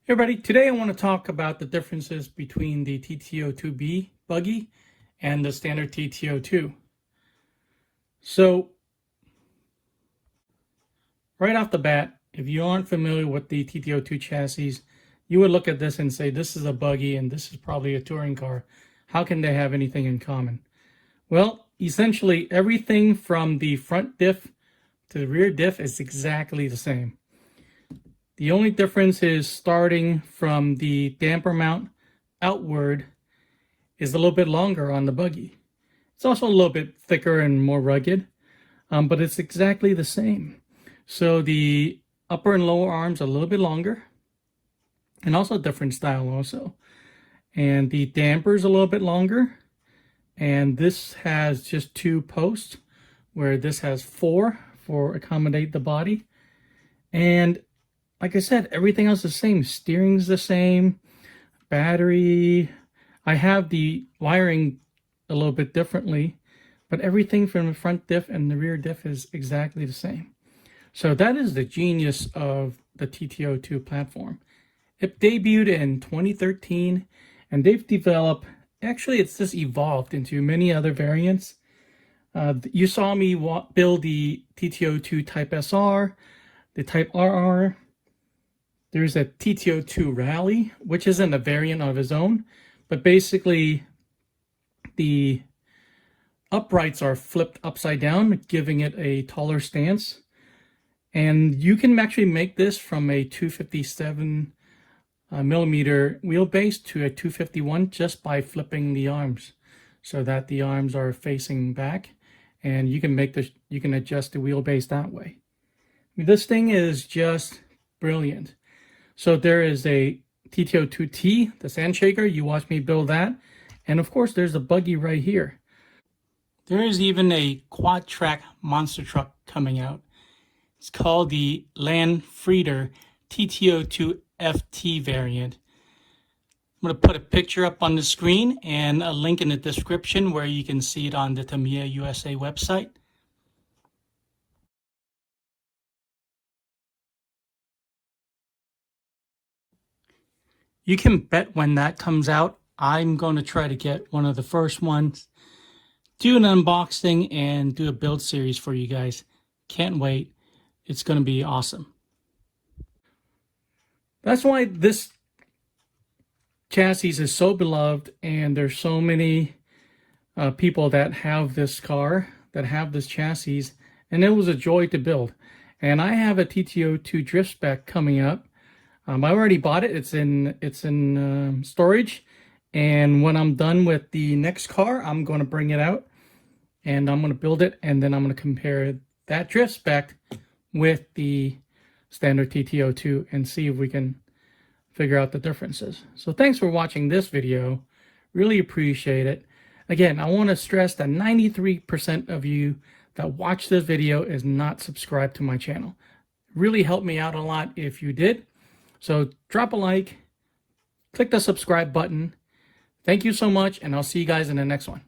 Hey everybody, today I want to talk about the differences between the TT-02B buggy and the standard TT-02. So right off the bat, if you aren't familiar with the TT-02 chassis, you would look at this and say this is a buggy and this is probably a touring car. How can they have anything in common? Well, essentially everything from the front diff to the rear diff is exactly the same. The only difference is starting from the damper mount outward is a little bit longer on the buggy. It's also a little bit thicker and more rugged, but it's exactly the same. So the upper and lower arms are a little bit longer and also a different style also. And the damper is a little bit longer. And this has just 2 posts where this has 4 for accommodate the body. And like I said, everything else is the same. Steering's the same. Battery. I have the wiring a little bit differently, but everything from the front diff and the rear diff is exactly the same. So that is the genius of the TT-02 platform. It debuted in 2013, and they've developed, actually it's just evolved into many other variants. You saw me build the TT-02 Type SR, the Type RR. There's a TT-02 Rally, which isn't a variant of his own, but basically the uprights are flipped upside down, giving it a taller stance. And you can actually make this from a 257 millimeter wheelbase to a 251 just by flipping the arms so that the arms are facing back, and you can adjust the wheelbase that way. I mean, this thing is just brilliant. So there is a TT-02T, the sand shaker. You watched me build that. And of course, there's a buggy right here. There is even a Quadtrack monster truck coming out. It's called the Landfreeder TT-02 FT variant. I'm going to put a picture up on the screen and a link in the description where you can see it on the Tamiya USA website. You can bet when that comes out, I'm going to try to get one of the first ones, do an unboxing, and do a build series for you guys. Can't wait. It's going to be awesome. That's why this chassis is so beloved, and there's so many people that have this car, that have this chassis, and it was a joy to build. And I have a TT-02 drift spec coming up. I already bought it. It's in storage, and when I'm done with the next car, I'm going to bring it out and I'm going to build it, and then I'm going to compare that drift spec with the standard TT-02 and see if we can figure out the differences. So thanks for watching this video. Really appreciate it. Again, I want to stress that 93% of you that watch this video is not subscribed to my channel. Really helped me out a lot if you did. So drop a like, click the subscribe button. Thank you so much, and I'll see you guys in the next one.